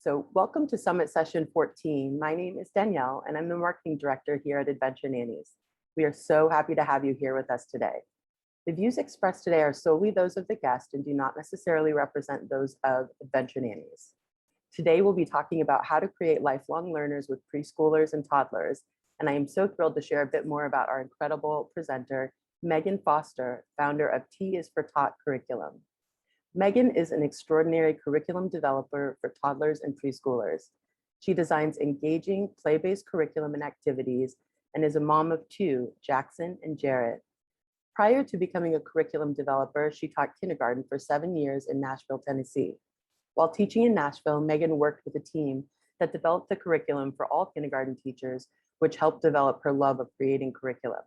So welcome to Summit Session 14. My name is Danielle, and I'm the Marketing Director here at Adventure Nannies. We are so happy to have you here with us today. The views expressed today are solely those of the guest and do not necessarily represent those of Adventure Nannies. Today, we'll be talking about how to create lifelong learners with preschoolers and toddlers, and I am so thrilled to share a bit more about our incredible presenter, Meghan Foster, founder of T is for Tot curriculum. Meghan is an extraordinary curriculum developer for toddlers and preschoolers. She designs engaging play-based curriculum and activities and is a mom of two, Jackson and Jarrett. Prior to becoming a curriculum developer, she taught kindergarten for 7 years in Nashville, Tennessee. While teaching in Nashville, Meghan worked with a team that developed the curriculum for all kindergarten teachers, which helped develop her love of creating curriculum.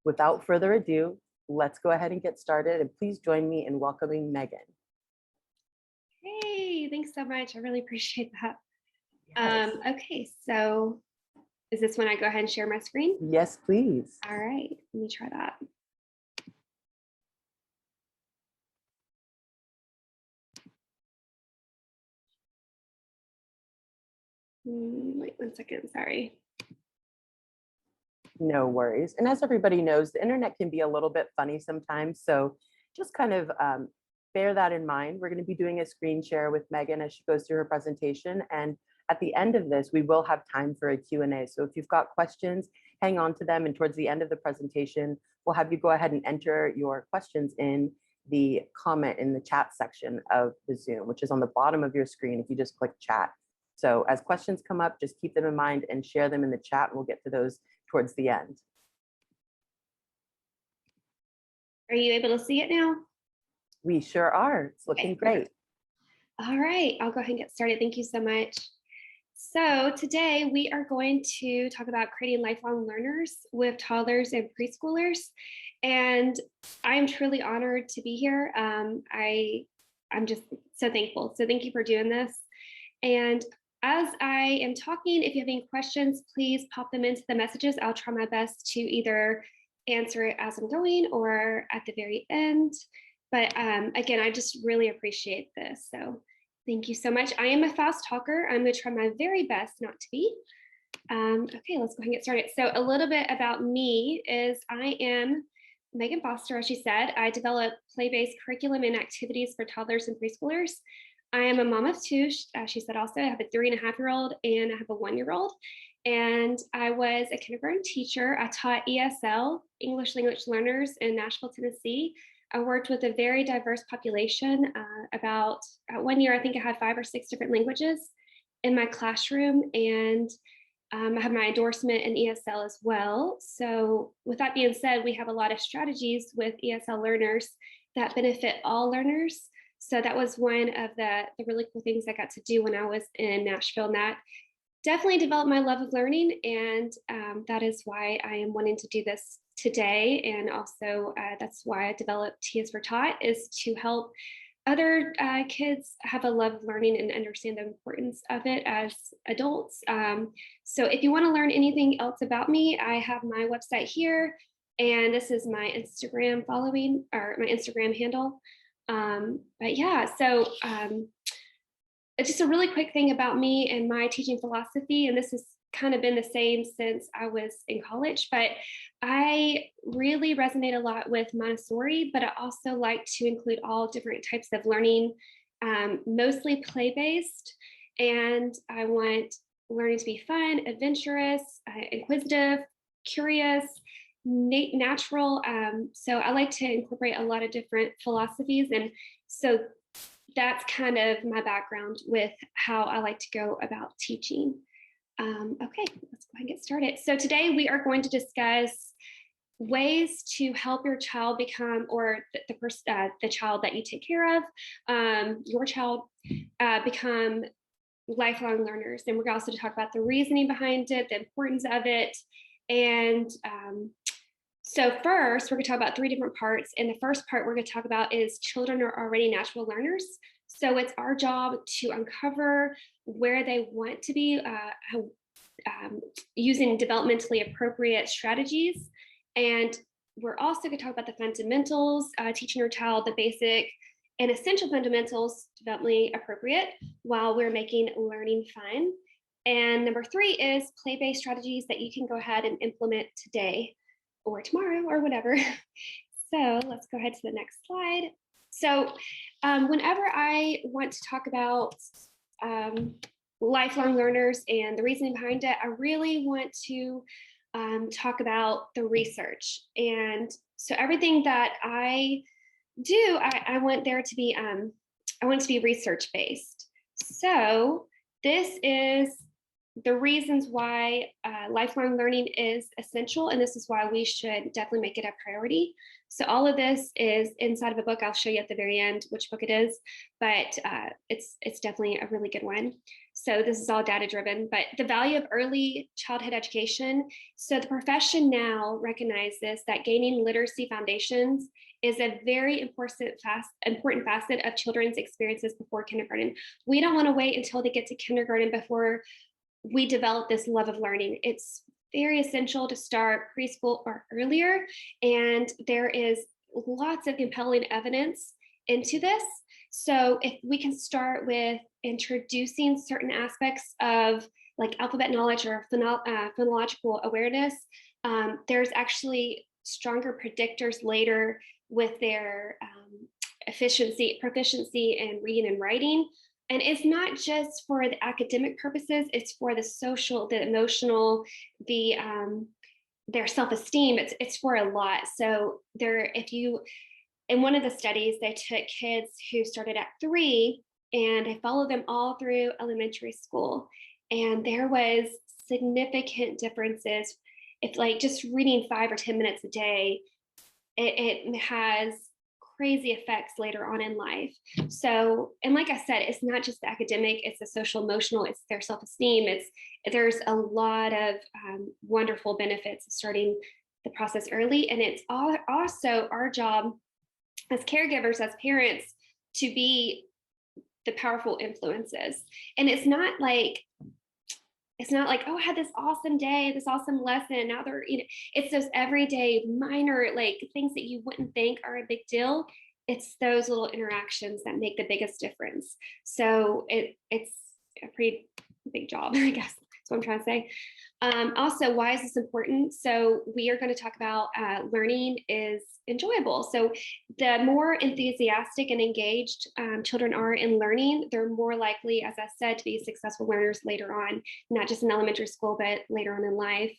Without further ado, let's go ahead and get started, and please join me in welcoming Meghan. Hey, thanks so much. I really appreciate that. Yes. Okay, so is this when I go ahead and share my screen? Yes, please. All right, let me try that. Wait 1 second, sorry. No worries. And as everybody knows, the internet can be a little bit funny sometimes. So just kind of bear that in mind. We're going to be doing a screen share with Meghan as she goes through her presentation. And at the end of this, we will have time for a Q&A. So if you've got questions, hang on to them. And towards the end of the presentation, we'll have you go ahead and enter your questions in the comment in the chat section of the Zoom, which is on the bottom of your screen if you just click chat. So as questions come up, just keep them in mind and share them in the chat. And we'll get to those towards the end. Are you able to see it now? We sure are. It's looking great. All right, I'll go ahead and get started. Thank you so much. So today we are going to talk about creating lifelong learners with toddlers and preschoolers. And I'm truly honored to be here. I'm just so thankful. So thank you for doing this. And as I am talking, if you have any questions, please pop them into the messages. I'll try my best to either answer it as I'm going or at the very end. But again, I just really appreciate this. So thank you so much. I am a fast talker. I'm going to try my very best not to be. Okay, let's go ahead and get started. So a little bit about me is I am Meghan Foster, as she said. I develop play-based curriculum and activities for toddlers and preschoolers. I am a mom of two, she said also. I have a 3.5-year-old and I have a 1-year-old. And I was a kindergarten teacher. I taught ESL, English language learners, in Nashville, Tennessee. I worked with a very diverse population. About 1 year, I think I had 5 or 6 different languages in my classroom. And I have my endorsement in ESL as well. So with that being said, we have a lot of strategies with ESL learners that benefit all learners. So that was one of the really cool things I got to do when I was in Nashville. And that definitely developed my love of learning. And that is why I am wanting to do this today. And also that's why I developed T is for Tot, is to help other kids have a love of learning and understand the importance of it as adults. So if you want to learn anything else about me, I have my website here. And this is my Instagram following, or my Instagram handle. But yeah, so it's just a really quick thing about me and my teaching philosophy. And this has kind of been the same since I was in college, but I really resonate a lot with Montessori, but I also like to include all different types of learning, mostly play-based. And I want learning to be fun, adventurous, inquisitive, curious, natural. So I like to incorporate a lot of different philosophies. And so that's kind of my background with how I like to go about teaching. Okay, let's go ahead and get started. So today we are going to discuss ways to help your child become, or the child that you take care of, your child become lifelong learners. And we're going also to talk about the reasoning behind it, the importance of it. And so first, we're going to talk about 3 different parts. And the first part we're going to talk about is children are already natural learners. So it's our job to uncover where they want to be using developmentally appropriate strategies. And we're also going to talk about the fundamentals, teaching your child the basic and essential fundamentals, definitely appropriate, while we're making learning fun. And number 3 is play-based strategies that you can go ahead and implement today or tomorrow or whatever. So let's go ahead to the next slide. So whenever I want to talk about lifelong learners and the reasoning behind it, I really want to talk about the research. And so everything that I do, I want there to be, I want it to be research based. So this is the reasons why lifelong learning is essential, and this is why we should definitely make it a priority. So all of this is inside of a book. I'll show you at the very end which book it is, but it's definitely a really good one. So this is all data driven, but the value of early childhood education. So the profession now recognizes that gaining literacy foundations is a very important facet of children's experiences before kindergarten. We don't want to wait until they get to kindergarten before we develop this love of learning. It's very essential to start preschool or earlier. And there is lots of compelling evidence into this. So if we can start with introducing certain aspects of like alphabet knowledge or phonological awareness, there's actually stronger predictors later with their proficiency in reading and writing. And it's not just for the academic purposes, it's for the social, the emotional, their self-esteem. It's for a lot. So in one of the studies, they took kids who started at 3 and they followed them all through elementary school. And there was significant differences. If like just reading 5 or 10 minutes a day, it has crazy effects later on in life. So, and like I said, it's not just the academic, it's the social, emotional, it's their self-esteem. There's a lot of wonderful benefits of starting the process early. And it's also our job as caregivers, as parents, to be the powerful influences. And it's not like, oh, I had this awesome day, this awesome lesson. Now it's those everyday minor like things that you wouldn't think are a big deal. It's those little interactions that make the biggest difference. So it's a pretty big job, I guess. That's what I'm trying to say. Also, why is this important? So we are going to talk about learning is enjoyable. So the more enthusiastic and engaged children are in learning, they're more likely, as I said, to be successful learners later on, not just in elementary school, but later on in life.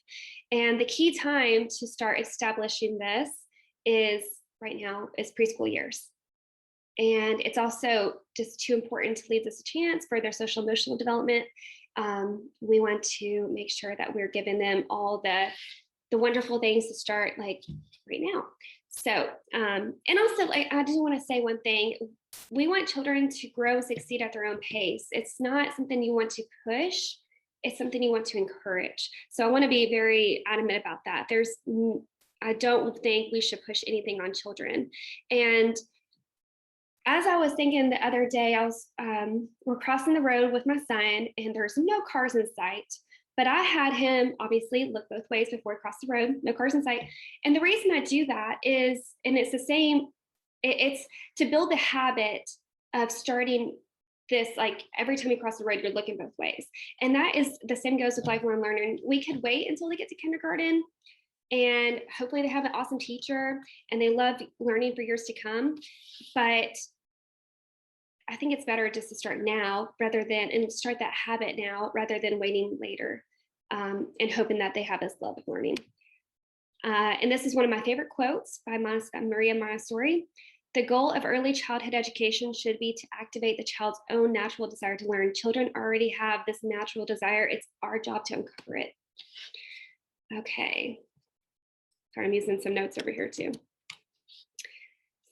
And the key time to start establishing this is right now is preschool years. And it's also just too important to leave this a chance for their social emotional development. We want to make sure that we're giving them all the wonderful things to start like right now. So, and also like, I just want to say one thing. We want children to grow and succeed at their own pace. It's not something you want to push. It's something you want to encourage. So I want to be very adamant about that. I don't think we should push anything on children. And as I was thinking the other day, we're crossing the road with my son and there's no cars in sight, but I had him obviously look both ways before he crossed the road, no cars in sight. And the reason I do that is, and it's the same, it's to build the habit of starting this, like every time you cross the road, you're looking both ways. And that is the same goes with lifelong learning. We could wait until they get to kindergarten and hopefully they have an awesome teacher and they love learning for years to come. But I think it's better just to start now and start that habit now rather than waiting later and hoping that they have this love of learning. And this is one of my favorite quotes by Maria Montessori. The goal of early childhood education should be to activate the child's own natural desire to learn. Children already have this natural desire. It's our job to uncover it. Okay. Sorry, I'm using some notes over here too.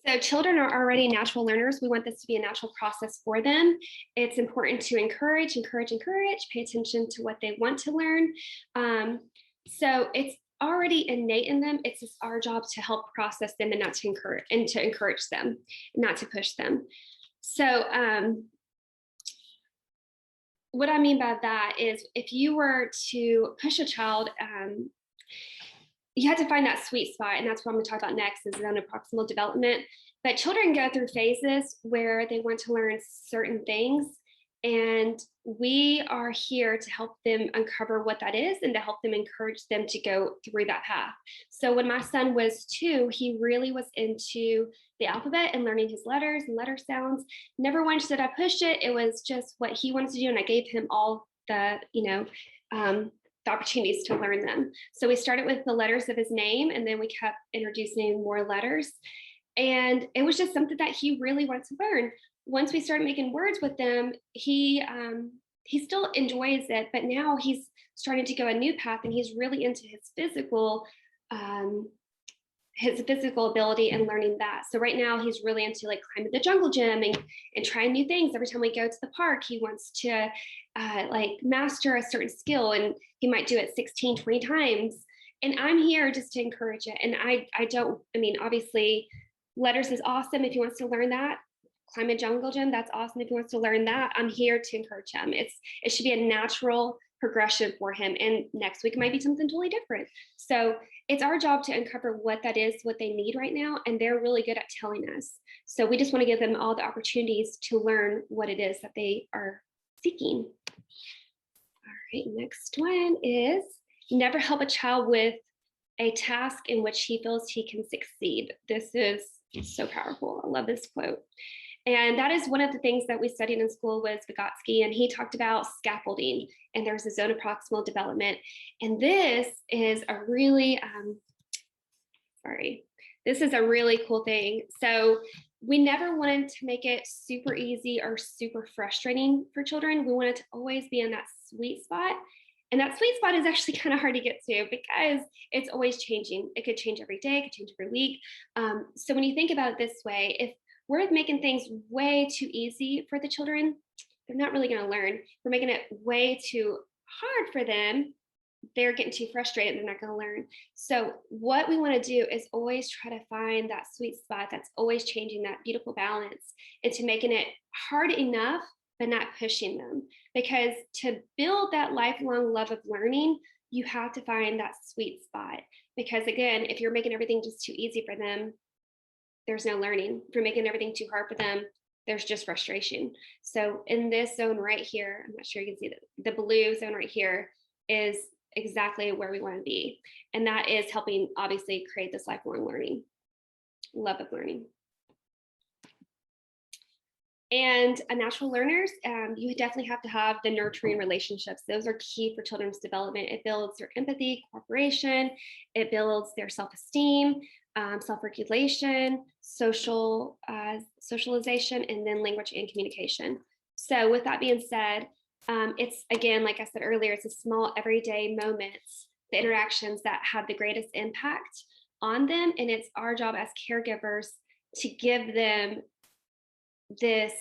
So children are already natural learners. We want this to be a natural process for them. It's important to encourage, pay attention to what they want to learn. So it's already innate in them. It's just our job to help process them and not to encourage them, not to push them. So what I mean by that is if you were to push a child, you have to find that sweet spot. And that's what I'm going to talk about next is zone of proximal development. But children go through phases where they want to learn certain things, and we are here to help them uncover what that is and to help them encourage them to go through that path. So when my son was 2, he really was into the alphabet and learning his letters and letter sounds. Never once did I push it. It was just what he wanted to do, and I gave him all the, the opportunities to learn them. So we started with the letters of his name, and then we kept introducing more letters. And it was just something that he really wanted to learn. Once we started making words with them, he still enjoys it, but now he's starting to go a new path, and he's really into his physical ability and learning that. So right now he's really into like climbing the jungle gym and trying new things. Every time we go to the park, he wants to like master a certain skill, and he might do it 16, 20 times. And I'm here just to encourage it. And obviously letters is awesome if he wants to learn that. Climb a jungle gym, that's awesome if he wants to learn that. I'm here to encourage him. It should be a natural progression for him. And next week might be something totally different. So it's our job to uncover what that is, what they need right now. And they're really good at telling us. So we just want to give them all the opportunities to learn what it is that they are seeking. All right, next one is never help a child with a task in which he feels he can succeed. This is so powerful. I love this quote. And that is one of the things that we studied in school was Vygotsky, and he talked about scaffolding, and there's a zone of proximal development. And this is a really, this is a really cool thing. So we never wanted to make it super easy or super frustrating for children. We wanted to always be in that sweet spot. And that sweet spot is actually kind of hard to get to because it's always changing. It could change every day, it could change every week. So when you think about it this way, if we're making things way too easy for the children, they're not really going to learn. We're making it way too hard for them, they're getting too frustrated and they're not going to learn. So what we want to do is always try to find that sweet spot that's always changing, that beautiful balance, into making it hard enough but not pushing them. Because to build that lifelong love of learning, you have to find that sweet spot. Because again, if you're making everything just too easy for them, there's no learning. If you're making everything too hard for them, there's just frustration. So in this zone right here, I'm not sure you can see the blue zone right here is exactly where we want to be. And that is helping obviously create this lifelong learning, love of learning. And natural learners, you definitely have to have the nurturing relationships. Those are key for children's development. It builds their empathy, cooperation, it builds their self-esteem, self-regulation, socialization, and then language and communication. So with that being said, it's, again, like I said earlier, it's the small everyday moments, the interactions that have the greatest impact on them. And it's our job as caregivers to give them this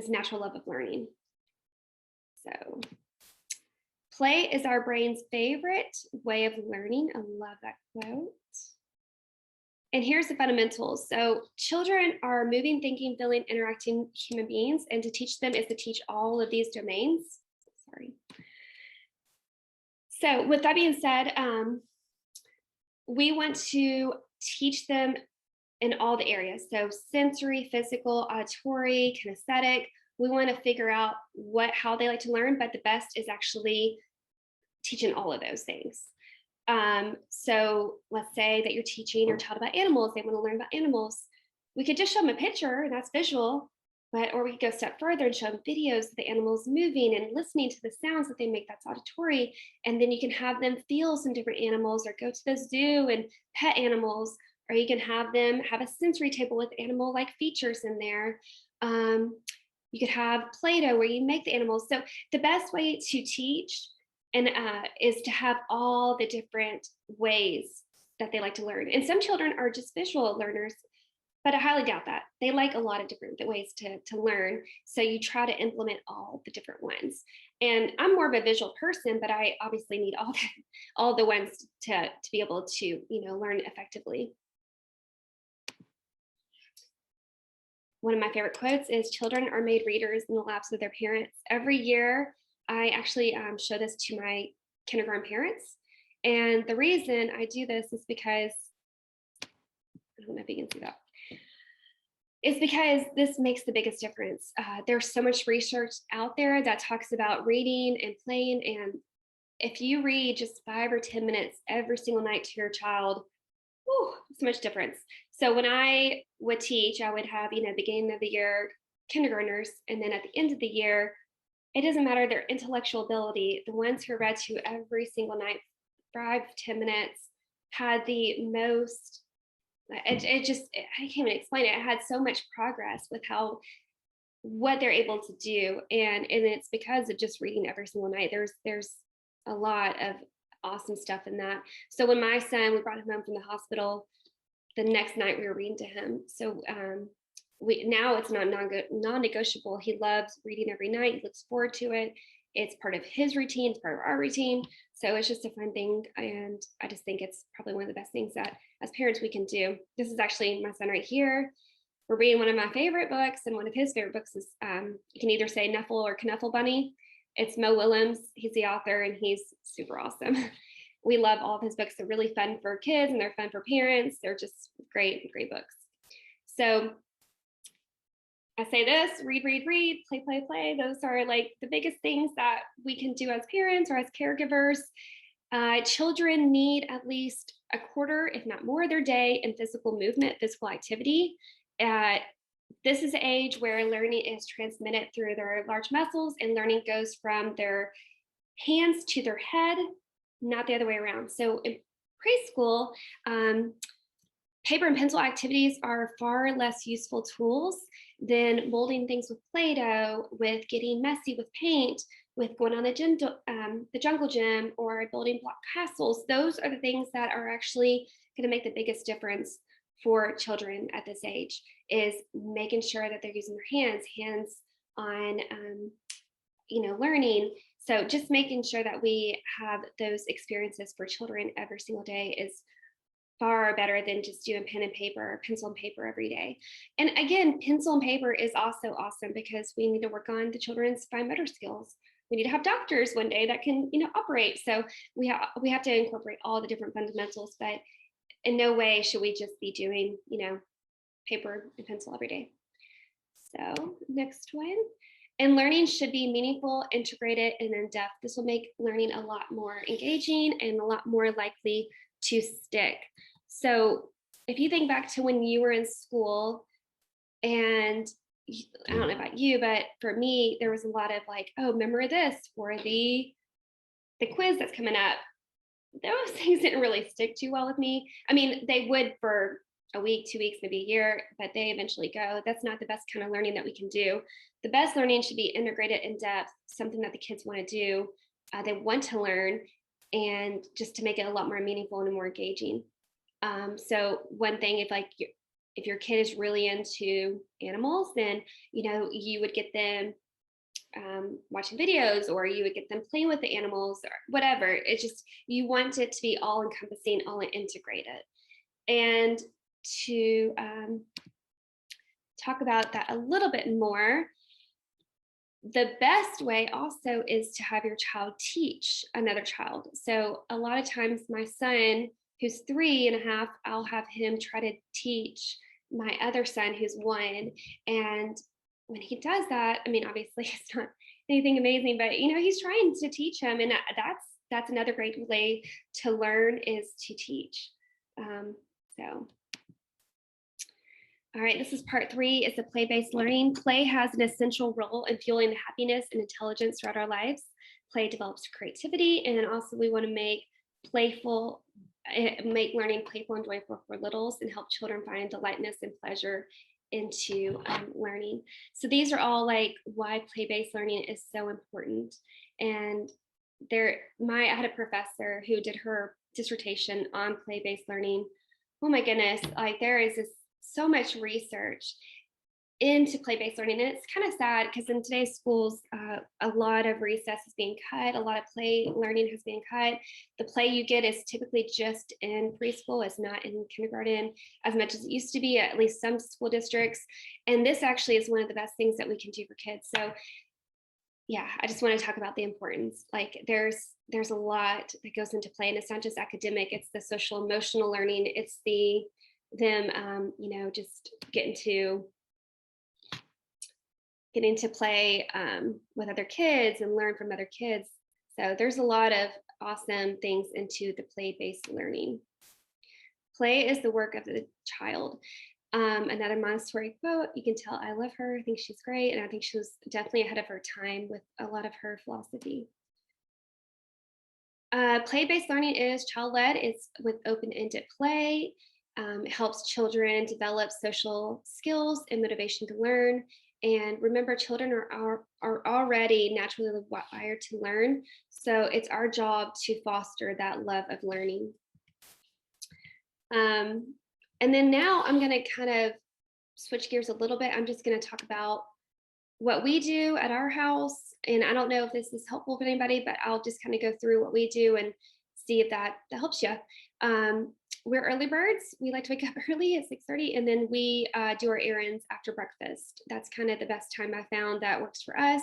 natural love of learning. So play is our brain's favorite way of learning. I love that quote. And here's the fundamentals. So children are moving, thinking, feeling, interacting human beings, and to teach them is to teach all of these domains. Sorry. So with that being said, we want to teach them in all the areas. So sensory, physical, auditory, kinesthetic. We want to figure out how they like to learn, but the best is actually teaching all of those things. So let's say that you're teaching your child about animals. They want to learn about animals. We could just show them a picture, and that's visual, or we could go a step further and show them videos of the animals moving and listening to the sounds that they make. That's auditory. And then you can have them feel some different animals, or go to the zoo and pet animals, or you can have them have a sensory table with animal-like features in there. You could have Play-Doh where you make the animals. So the best way to teach is to have all the different ways that they like to learn. And some children are just visual learners, but I highly doubt that. They like a lot of different ways to learn. So you try to implement all the different ones. And I'm more of a visual person, but I obviously need all the ones to be able to learn effectively. One of my favorite quotes is, "Children are made readers in the laps of their parents." Every year, I actually show this to my kindergarten parents. And the reason I do this is because, I don't know if you can see that. is because this makes the biggest difference. There's so much research out there that talks about reading and playing. And if you read just 5 or 10 minutes every single night to your child, whew, so much difference. So when I would teach, I would have, beginning of the year kindergartners, and then at the end of the year, it doesn't matter their intellectual ability. The ones who read to every single night, 5 to 10 minutes, had the most. It just I can't even explain it. It had so much progress with what they're able to do, and it's because of just reading every single night. There's a lot of awesome stuff in that. So when my son, we brought him home from the hospital, the next night we were reading to him. So we now it's not non-negotiable. He loves reading every night. He looks forward to it. It's part of his routine. It's part of our routine. So it's just a fun thing, and I just think it's probably one of the best things that as parents we can do. This is actually my son right here. We're reading one of my favorite books, and one of his favorite books is you can either say Nuffle or Knuffle Bunny. It's Mo Willems. He's the author, and he's super awesome. We love all of his books. They're really fun for kids, and they're fun for parents. They're just great books. So I say this: read, play, play, play. Those are like the biggest things that we can do as parents or as caregivers. Children need at least a quarter, if not more, of their day in physical movement, physical activity. This is the age where learning is transmitted through their large muscles, and learning goes from their hands to their head, not the other way around. So in preschool, paper and pencil activities are far less useful tools than molding things with Play-Doh, with getting messy with paint, with going on the jungle gym, or building block castles. Those are the things that are actually going to make the biggest difference for children at this age, is making sure that they're using their hands on, learning. So just making sure that we have those experiences for children every single day is far better than just doing pen and paper or pencil and paper every day. And again, pencil and paper is also awesome because we need to work on the children's fine motor skills. We need to have doctors one day that can, operate. So we have to incorporate all the different fundamentals, but in no way should we just be doing, paper and pencil every day. So next one. And learning should be meaningful, integrated, and in-depth. This will make learning a lot more engaging and a lot more likely to stick. So if you think back to when you were in school, and I don't know about you, but for me, there was a lot of like, oh, remember this for the quiz that's coming up. Those things didn't really stick too well with me. I mean, they would for a week, 2 weeks, maybe a year, but they eventually go. That's not the best kind of learning that we can do. The best learning should be integrated, in depth, something that the kids want to do, they want to learn, and just to make it a lot more meaningful and more engaging. So one thing, if your kid is really into animals, then you would get them watching videos, or you would get them playing with the animals, or whatever. It's just, you want it to be all encompassing, all integrated. And to talk about that a little bit more, the best way also is to have your child teach another child. So a lot of times my son, who's 3.5, I'll have him try to teach my other son who's 1. And when he does that, I mean, obviously it's not anything amazing, but he's trying to teach him. And that's another great way to learn, is to teach. All right, this is part 3, is the play-based learning. Play has an essential role in fueling the happiness and intelligence throughout our lives. Play develops creativity, and also we want to make learning playful and joyful for littles, and help children find delightness and pleasure into learning. So these are all like why play-based learning is so important. And I had a professor who did her dissertation on play-based learning. Oh my goodness, like there is so much research into play-based learning. And it's kind of sad because in today's schools, a lot of recess is being cut. A lot of play learning has been cut. The play you get is typically just in preschool. It's not in kindergarten as much as it used to be, at least some school districts. And this actually is one of the best things that we can do for kids. So yeah, I just want to talk about the importance. Like there's a lot that goes into play, and it's not just academic, it's the social emotional learning. It's them, just getting to getting to play with other kids and learn from other kids. So there's a lot of awesome things into the play-based learning. Play is the work of the child. Another Montessori quote, you can tell I love her, I think she's great, and I think she was definitely ahead of her time with a lot of her philosophy. Play-based learning is child-led. It's with open-ended play. It helps children develop social skills and motivation to learn. And remember, children are already naturally wired to learn. So it's our job to foster that love of learning. And then now I'm going to kind of switch gears a little bit. I'm just going to talk about what we do at our house. And I don't know if this is helpful for anybody, but I'll just kind of go through what we do and see if that helps you. We're early birds. We like to wake up early at 6:30, and then we do our errands after breakfast. That's kind of the best time I found that works for us.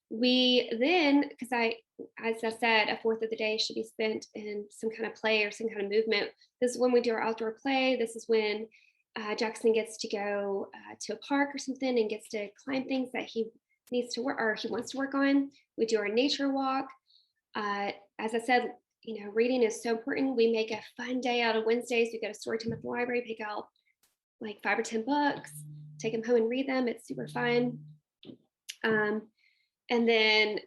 We then, because as I said, a fourth of the day should be spent in some kind of play or some kind of movement. This is when we do our outdoor play. This is when Jackson gets to go to a park or something and gets to climb things that he needs to work or he wants to work on. We do our nature walk. As I said, reading is so important. We make a fun day out of Wednesdays. We go to story time at the library, pick out like 5 or 10 books, take them home and read them. It's super fun. And then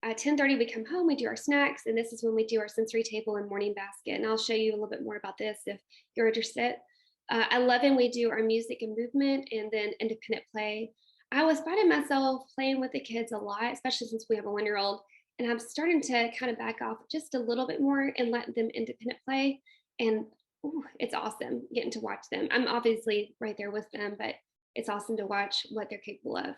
at 10:30, we come home, we do our snacks, and this is when we do our sensory table and morning basket. And I'll show you a little bit more about this if you're interested. At 11, we do our music and movement, and then independent play. I was finding myself playing with the kids a lot, especially since we have a 1-year-old, and I'm starting to kind of back off just a little bit more and let them independent play. And it's awesome getting to watch them. I'm obviously right there with them, but it's awesome to watch what they're capable of.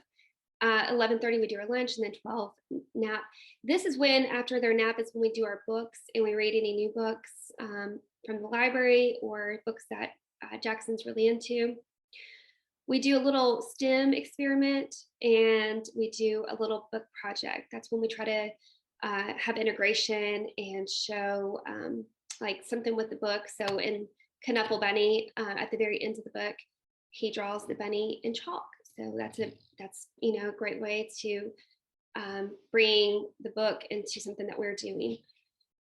11:30, we do our lunch, and then 12, nap. This is when, after their nap, is when we do our books and we read any new books from the library or books that Jackson's really into. We do a little STEM experiment, and we do a little book project. That's when we try to have integration and show like something with the book. So in Knuffle Bunny, at the very end of the book, he draws the bunny in chalk. So that's a great way to bring the book into something that we're doing.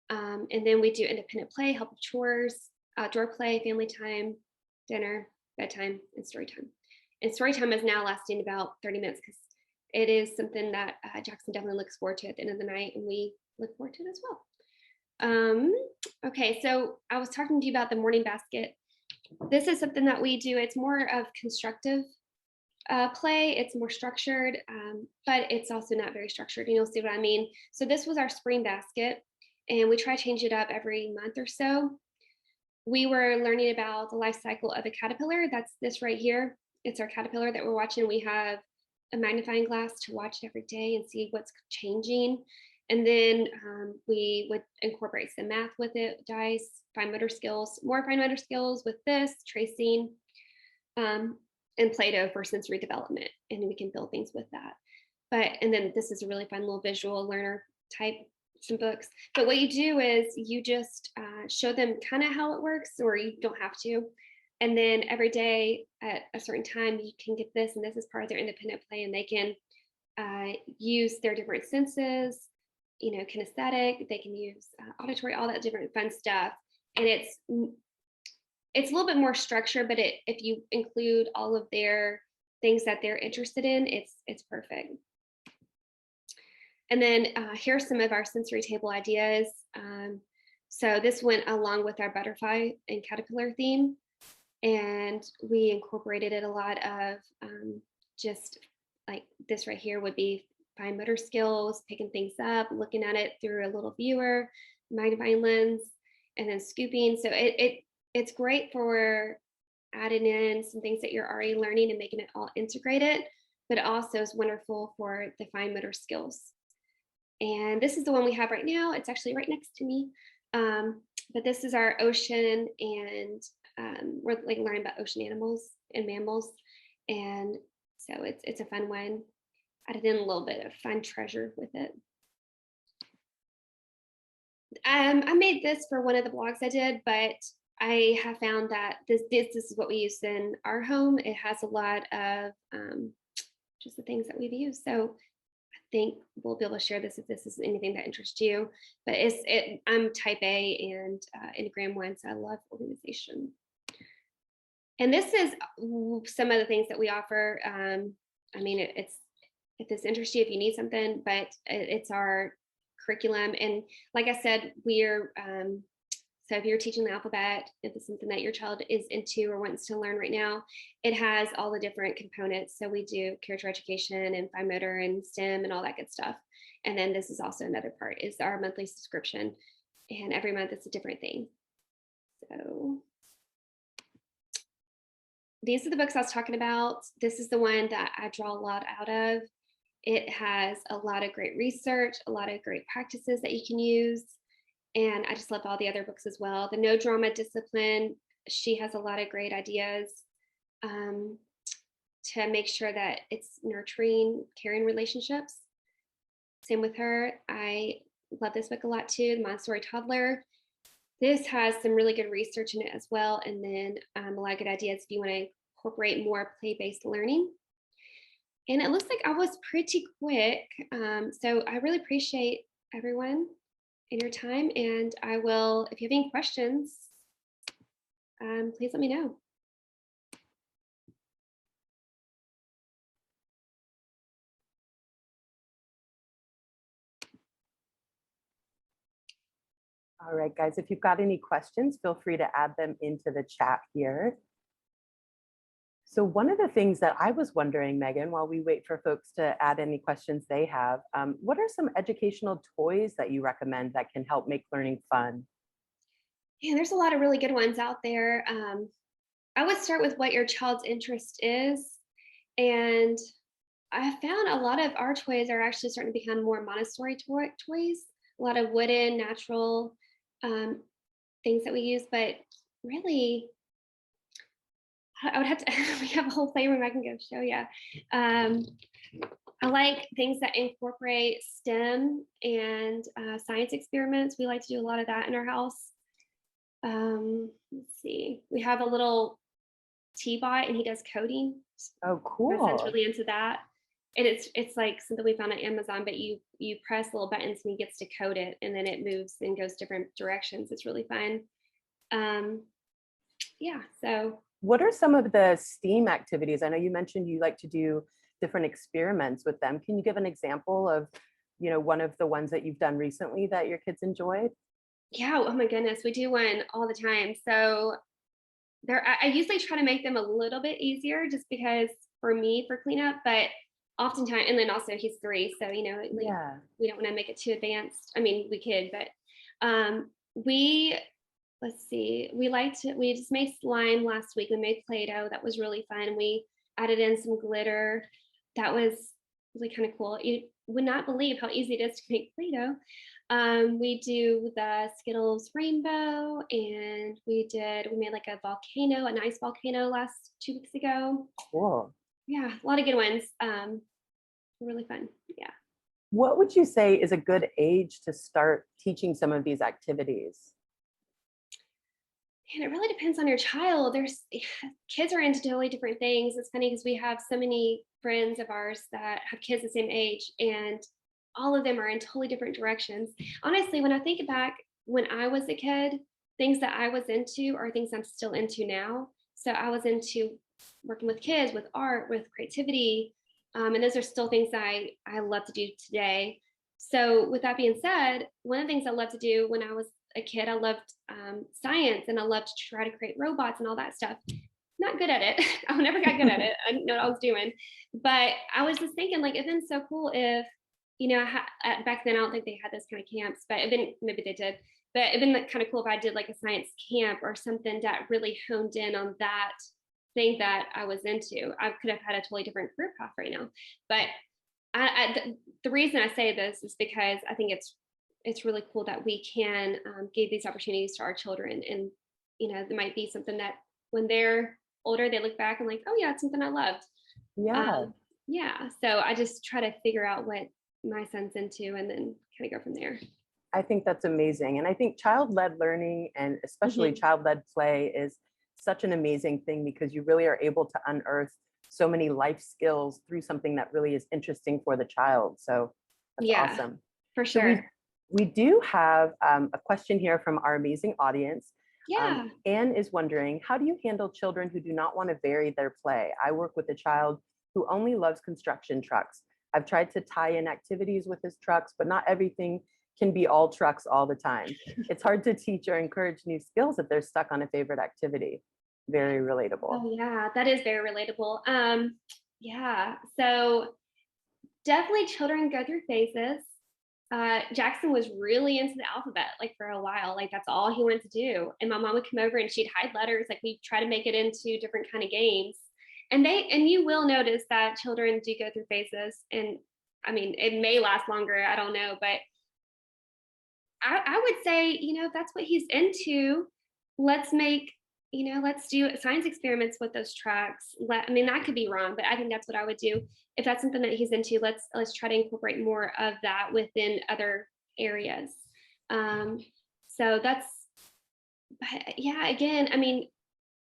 And then we do independent play, help with chores, outdoor play, family time, dinner, bedtime, and story time. And story time is now lasting about 30 minutes because it is something that Jackson definitely looks forward to at the end of the night, and we look forward to it as well. Okay, so I was talking to you about the morning basket. This is something that we do. It's more of constructive play. It's more structured, but it's also not very structured. And you'll see what I mean. So this was our spring basket, and we try to change it up every month or so. We were learning about the life cycle of a caterpillar. That's this right here. It's our caterpillar that we're watching. We have a magnifying glass to watch it every day and see what's changing. And then we would incorporate some math with it, dice, fine motor skills, more fine motor skills with this, tracing, and Play-Doh for sensory development. And we can build things with that. And then this is a really fun little visual learner type, some books. But what you do is you just show them kind of how it works, or you don't have to. And then every day at a certain time, you can get this, and this is part of their independent play, and they can use their different senses, kinesthetic, they can use auditory, all that different fun stuff. And it's a little bit more structured, but if you include all of their things that they're interested in, it's perfect. And then here's some of our sensory table ideas. So this went along with our butterfly and caterpillar theme, and we incorporated a lot of just like this right here would be fine motor skills, picking things up, looking at it through a little viewer, magnifying lens, and then scooping. So it's great for adding in some things that you're already learning and making it all integrated, but it also is wonderful for the fine motor skills. And this is the one we have right now. It's actually right next to me. But this is our ocean, and we're like learning about ocean animals and mammals. And so it's a fun one. Added in a little bit of fun treasure with it. I made this for one of the blogs I did, but I have found that this is what we use in our home. It has a lot of just the things that we've used. So I think we'll be able to share this if this is anything that interests you. But I'm type A and Enneagram 1, so I love organization. And this is some of the things that we offer. I mean, it's if this interests you, if you need something, but it's our curriculum. And like I said, so if you're teaching the alphabet, if it's something that your child is into or wants to learn right now, it has all the different components. So we do character education and fine motor and STEM and all that good stuff. And then this is also another part is our monthly subscription. And every month it's a different thing. So these are the books I was talking about. This is the one that I draw a lot out of. It has a lot of great research, a lot of great practices that you can use. And I just love all the other books as well. The No Drama Discipline, she has a lot of great ideas to make sure that it's nurturing, caring relationships. Same with her. I love this book a lot too, The Montessori Toddler. This has some really good research in it as well. And then a lot of good ideas if you want to incorporate more play-based learning. And it looks like I was pretty quick. So I really appreciate everyone and your time. And I will, if you have any questions, please let me know. All right, guys, if you've got any questions, feel free to add them into the chat here. So one of the things that I was wondering, Megan, while we wait for folks to add any questions they have, what are some educational toys that you recommend that can help make learning fun? Yeah, there's a lot of really good ones out there. I would start with what your child's interest is. And I found a lot of our toys are actually starting to become more Montessori toys, a lot of wooden, natural things that we use. But really, I would have to, we have a whole playroom I can go show you. I like things that incorporate STEM and science experiments. We like to do a lot of that in our house. Let's see, we have a little T-bot and he does coding. Oh, My son's cool. really into that. And it's like something we found on Amazon, but you press little buttons and he gets to code it and then it moves and goes different directions. It's really fun. Yeah, so. What are some of the STEAM activities? I know you mentioned you like to do different experiments with them. Can you give an example of, one of the ones that you've done recently that your kids enjoyed? Yeah, oh my goodness, we do one all the time. So I usually try to make them a little bit easier just because for me for cleanup, but oftentimes, and then also he's 3, so like, Yeah. we don't want to make it too advanced. I mean, we could, but let's see, we just made slime last week. We made Play-Doh. That was really fun. We added in some glitter. That was really kind of cool. You would not believe how easy it is to make Play-Doh. We do the Skittles rainbow, and we made like a volcano, an ice volcano last 2 weeks ago. Cool. Yeah, a lot of good ones. Really fun. Yeah. What would you say is a good age to start teaching some of these activities? And it really depends on your child. Kids are into totally different things. It's funny because we have so many friends of ours that have kids the same age, and all of them are in totally different directions. Honestly, when I think back when I was a kid, things that I was into are things I'm still into now. So I was into working with kids, with art, with creativity. And those are still things I love to do today. So with that being said, one of the things I loved to do when I was a kid, I loved science, and I loved to try to create robots and all that stuff. Not good at it. I never got good at it. I didn't know what I was doing. But I was just thinking, like, it'd been so cool if, back then I don't think they had those kind of camps, but maybe they did. But it'd been kind of cool if I did like a science camp or something that really honed in on that thing that I was into. I could have had a totally different career path right now. But the reason I say this is because I think it's really cool that we can give these opportunities to our children. And, there might be something that when they're older, they look back and like, oh yeah, it's something I loved. Yeah. Yeah. So I just try to figure out what my son's into and then kind of go from there. I think that's amazing. And I think child-led learning and especially child-led play is such an amazing thing because you really are able to unearth so many life skills through something that really is interesting for the child. So that's Yeah, awesome. for So sure. we do have a question here from our amazing audience. Yeah. Anne is wondering, how do you handle children who do not want to vary their play? I work with a child who only loves construction trucks. I've tried to tie in activities with his trucks, but not everything can be all trucks all the time. It's hard to teach or encourage new skills if they're stuck on a favorite activity. Very relatable. Oh yeah, that is very relatable. Yeah. So definitely children go through phases. Jackson was really into the alphabet, like for a while, like that's all he wanted to do. And my mom would come over and she'd hide letters, like we try to make it into different kind of games. And you will notice that children do go through phases. And I mean, it may last longer, I don't know, but I would say, if that's what he's into, let's make, let's do science experiments with those tracks. I mean, that could be wrong, but I think that's what I would do. If that's something that he's into, let's try to incorporate more of that within other areas. Um, so that's, but yeah, again, I mean,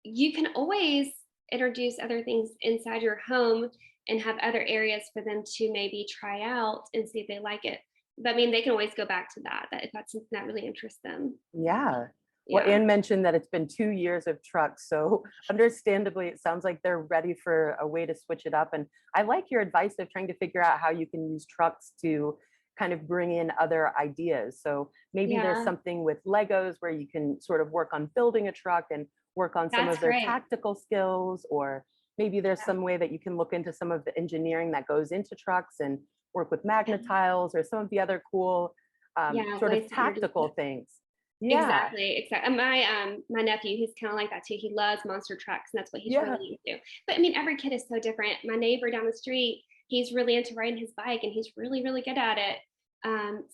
you can always introduce other things inside your home and have other areas for them to maybe try out and see if they like it. But I mean, they can always go back to that if that's something that really interests them. Yeah. Well, Yeah. Anne mentioned that it's been 2 years of trucks. So understandably, it sounds like they're ready for a way to switch it up. And I like your advice of trying to figure out how you can use trucks to kind of bring in other ideas. So maybe there's Yeah. something with Legos where you can sort of work on building a truck and work on some That's of their great. tactical skills, or maybe there's some way that you can look into some of the engineering that goes into trucks and work with magnetiles or some of the other cool Yeah. sort of Ways to introduce tactical it. things. Yeah, Exactly. Exactly. My nephew, he's kind of like that too. He loves monster trucks, and that's what he's yeah. really into. But I mean, every kid is so different. My neighbor down the street, he's really into riding his bike, and he's really, really good at it.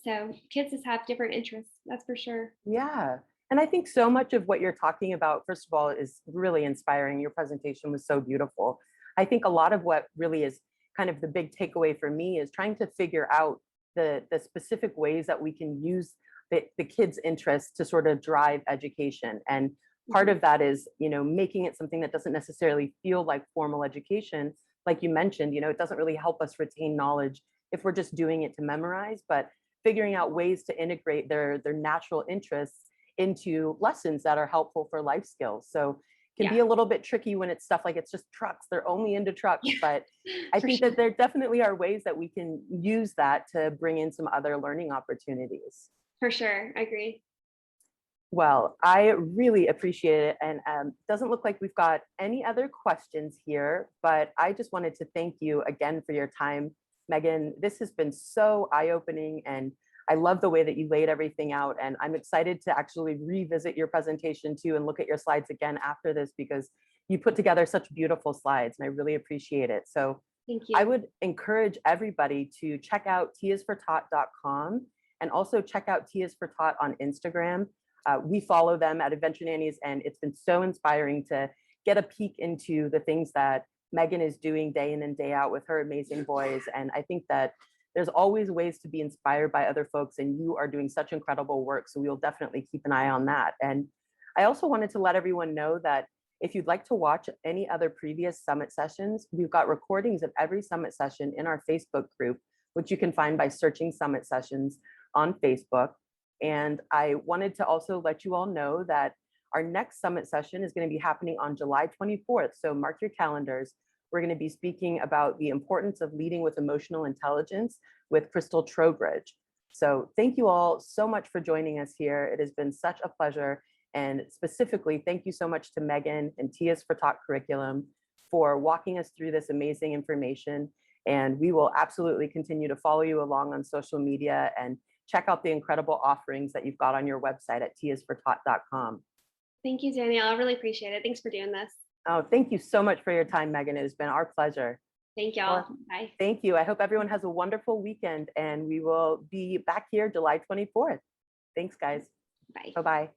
So kids just have different interests. That's for sure. Yeah. And I think so much of what you're talking about, first of all, is really inspiring. Your presentation was so beautiful. I think a lot of what really is kind of the big takeaway for me is trying to figure out the specific ways that we can use the kids' interests to sort of drive education. And part Mhm. of that is, making it something that doesn't necessarily feel like formal education. Like you mentioned, it doesn't really help us retain knowledge if we're just doing it to memorize, but figuring out ways to integrate their natural interests into lessons that are helpful for life skills. So it can Yeah. be a little bit tricky when it's stuff like it's just trucks, they're only into trucks, Yeah. but I For think that sure. there definitely are ways that we can use that to bring in some other learning opportunities. For sure. I agree. Well, I really appreciate it. And doesn't look like we've got any other questions here, but I just wanted to thank you again for your time, Megan. This has been so eye-opening, and I love the way that you laid everything out. And I'm excited to actually revisit your presentation too and look at your slides again after this, because you put together such beautiful slides and I really appreciate it. So Thank I you. would encourage everybody to check out tiasfortot.com and also check out Tias for Tot on Instagram. We follow them at Adventure Nannies, and it's been so inspiring to get a peek into the things that Megan is doing day in and day out with her amazing boys. And I think that there's always ways to be inspired by other folks, and you are doing such incredible work. So we'll definitely keep an eye on that. And I also wanted to let everyone know that if you'd like to watch any other previous summit sessions, we've got recordings of every summit session in our Facebook group, which you can find by searching Summit Sessions on Facebook. And I wanted to also let you all know that our next summit session is going to be happening on July 24th. So mark your calendars. We're going to be speaking about the importance of leading with emotional intelligence with Crystal Trowbridge. So thank you all so much for joining us here. It has been such a pleasure. And specifically, thank you so much to Megan and Tias for Talk Curriculum for walking us through this amazing information. And we will absolutely continue to follow you along on social media and check out the incredible offerings that you've got on your website at tiasfortot.com. Thank you, Danielle. I really appreciate it. Thanks for doing this. Oh, thank you so much for your time, Megan. It has been our pleasure. Thank y'all. Well, Bye. thank you. I hope everyone has a wonderful weekend, and we will be back here July 24th. Thanks, guys. Bye. Bye-bye.